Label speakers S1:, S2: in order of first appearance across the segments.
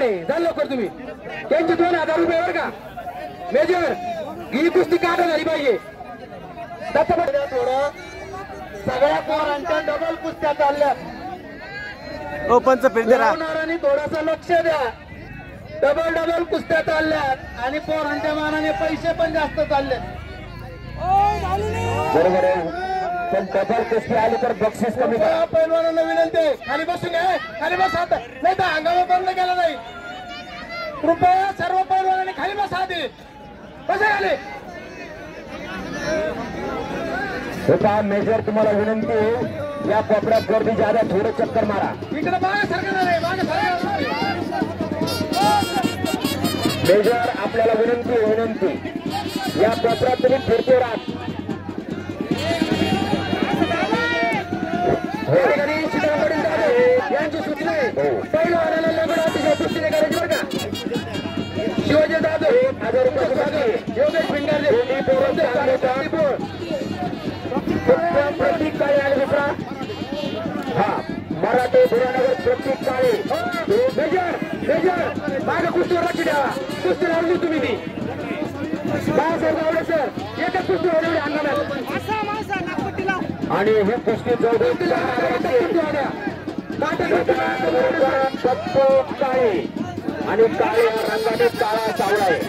S1: आहे जा लवकर तुम्ही त्यांचे 2000 रुपये बर का मेजर ही कुस्ती काढा झाली पाहिजे थोडं सगळ्या पोरांच्या डबल कुस्त्या चालल्यात
S2: ओपनचं
S1: फिरणाऱ्यांनी थोडंसं लक्ष द्या डबल कुस्त्या चालल्यात आणि पोरांच्या मानाने पैसे पण जास्त चालले
S3: बरोबर आहे पण डबल कुस्ती आली तर बक्षीस कमी करा
S1: पैलवानांना विनंती आहे खाली बसून घ्या खाली बसा नाही तर अंगावर बंद केलं नाही कृपया सर्व पैलवानांनी खाली बसा आधी बसा खाली
S3: होता मेजर तुम्हाला विनंती आहे या कोपऱ्यात गर्दी ज्यादा थोडं चक्कर मारा
S1: इकडे मागे सरकार नाही मागे सरकार
S3: मेजर आपल्याला विनंती या कोपऱ्यात तुम्ही फिरतो राहत
S1: यांची सूचना आहे पैलवानाला लग्न अतिशय कुस्तीने करायची बरं का शिवाजी जाधव 1000 रुपये योगेश भिंगारले
S3: प्रतीक काळे आणि दुसरा हा मराठे बुरानगर प्रतीक काळे
S1: मेजर मागे कुस्तीवर लक्ष द्यावा कुस्ती लावली तुम्ही ती बाळासाहेब गावडे सर एकच कुस्ती होईल अंगणात
S3: आणि हे कुस्ती पप्पू काळे आणि काळ्या रंगाने काळा सावळा आहे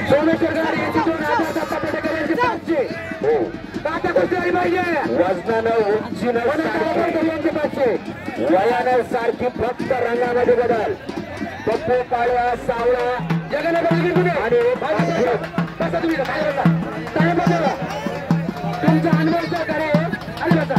S1: सोमेश्वर गाडी यांची 2000 पटेकरांची 500
S3: हो
S1: काटा कुस्ती आली पाहिजे
S3: वजनानं उंचीनं
S1: यांची 500
S3: वयानं सारखी फक्त रंगामध्ये बदल पप्पू काळ्या सावळा
S1: जगनगर
S3: आणि
S1: बसा तुम्ही काय बसा तुमचा अनुभव सहकार्य आणि बसा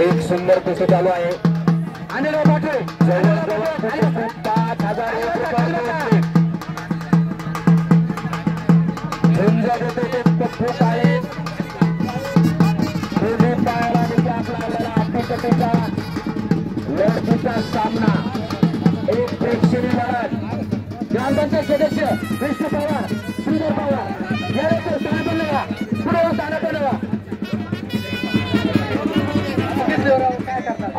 S3: एक सुंदर कुस्ती चालू आहे
S1: आणि पाठवे
S3: 5000 रुपये झुंजा देते ते पप्पू काळे दोन्ही पायाला आपल्याला अटीतटीचा लढतीचा सामना एक प्रेक्षणीय लढत
S1: ग्रामपंचायत सदस्य विष्णू पवार सुंदर पवार याला स्थान बनवा पुढे स्थान बनवा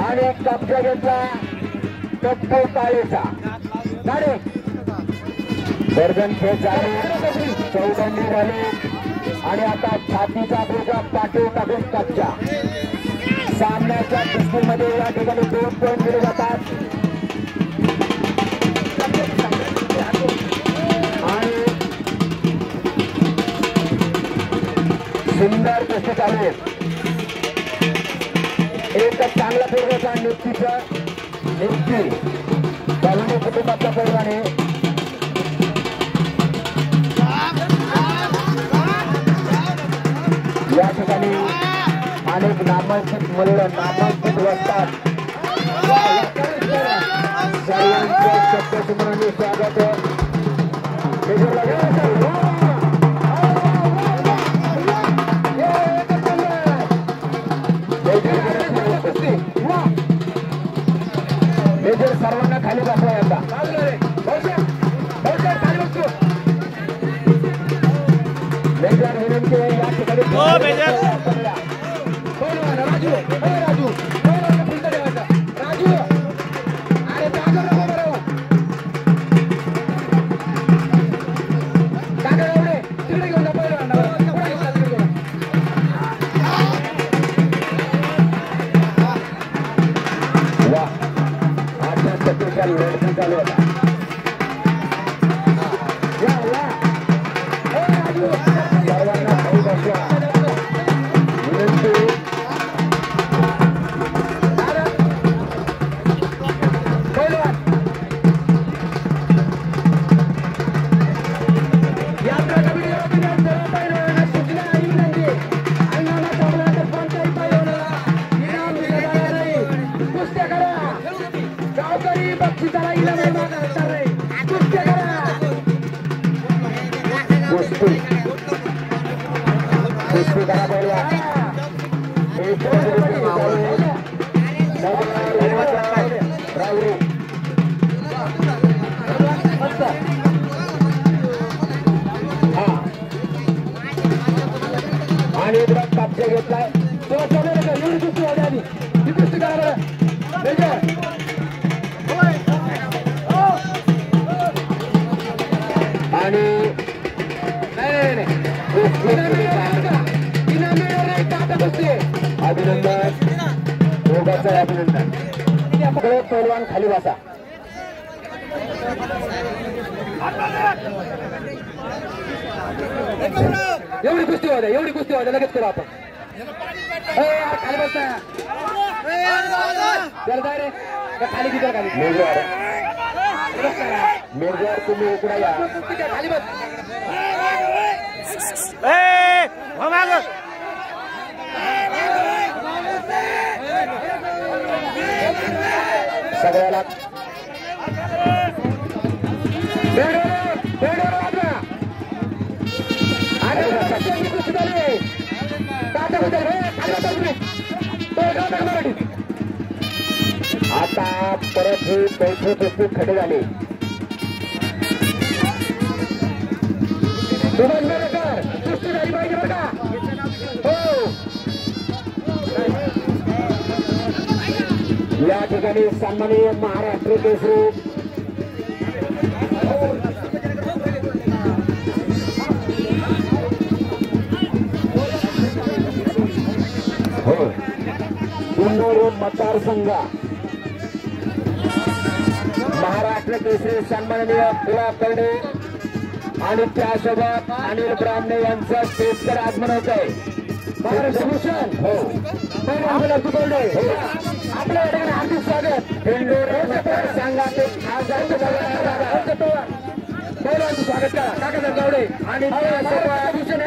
S3: आणि कब्जा घेतला पप्पू काळेचा
S1: गाडी
S3: गर्दन खेळ झाले चौदंडी झाले आणि आता छातीचा बोजा पाठीवर टाकून कब्जा सामन्याच्या कुस्तीमध्ये या ठिकाणी 2 पॉईंट दिले जातात आणि सुंदर कुस्ती चालू आहे एक चांगला पूर्वचा नियुक्तीचा नियुक्ती दोन्ही कुटुंबाच्या पैलवाने या ठिकाणी अनेक नामांकित मल्ल नामांकित असतात सर्वांचं शब्दसुमनाने स्वागत मेजर सर्वांना खाली बसवा आता मेजर विनंती आहे या ठिकाणी
S1: राजू राजू राजू अरे जागा नको बरं जागा एवढे तिकडे घेऊन जा
S3: वा आजच्या शक्तीचा लढती चालू होता सर्वांना खाली बसवा विनंती
S1: यात्रा कमिटी
S3: कुस्ती करा पहिल्या आणि इकडं कापसे घेतलाय तो एवढी कुस्ती होती आधी ही कुस्ती करा बरं आणि अभिनंदन दोघांचं अभिनंदन पैलवान खाली बसा एवढी कुस्ती होत्या लगेच करू आपण खाली बसता रे खाली किती खाली मेजर तुम्ही उकडा या खाली बस सगळ्याला आता परत ही पैसे कुस्ती खडे झाले कुस्ती झाली पाहिजे बरं का हो या ठिकाणी सन्माननीय महाराष्ट्र केसरी हो इंदोर मतदारसंघ महाराष्ट्र केसरी सन्माननीय गुलाब कर्डे आणि त्यासोबत अनिल ब्राह्मणे यांचं स्टेजवर आगमन होत आहे महाराष्ट्र भूषण हो आपल्या ठिकाणी हार्दिक स्वागत इंदोर मतदारसंघाचे खासदार पहिल्यांदा स्वागत करा काकासाहेब गावडे आणि भूषण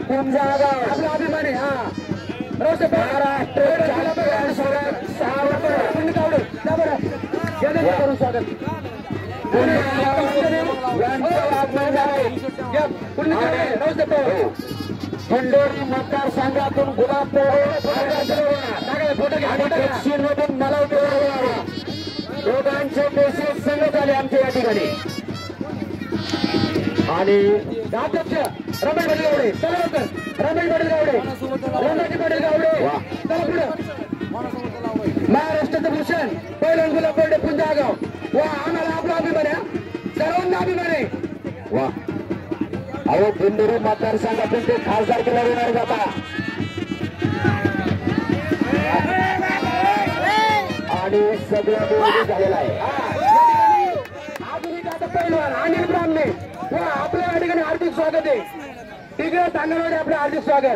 S3: आपला अभिमान आहे हा महाराष्ट्र करून स्वागत खंडोरी मतदारसंघातून गुलाब मधून मला दोघांचे मेसेज संघ झाले आमच्या या ठिकाणी आणि अध्यक्ष रमेश पाटील गावडे चला लवकर रमेश पाटील गावडे रमेश पाटील गावडे चला पुढे महाराष्ट्राचं भूषण पहिलं गुलाब कर्डे पुंजागाव वा आम्हाला आपला अभिमान आहे सर्वांना अभिमान आहे वा अहो दिंडोरी मतदारसंघातून ते खासदार केला येणार जाता आणि सगळं झालेलं आहे आधुनिक आता पहिलवान अनिल ब्राह्मणे वा आपल्या या ठिकाणी हार्दिक स्वागत आहे तिकडे सांगण्यामध्ये आपलं हार्दिक स्वागत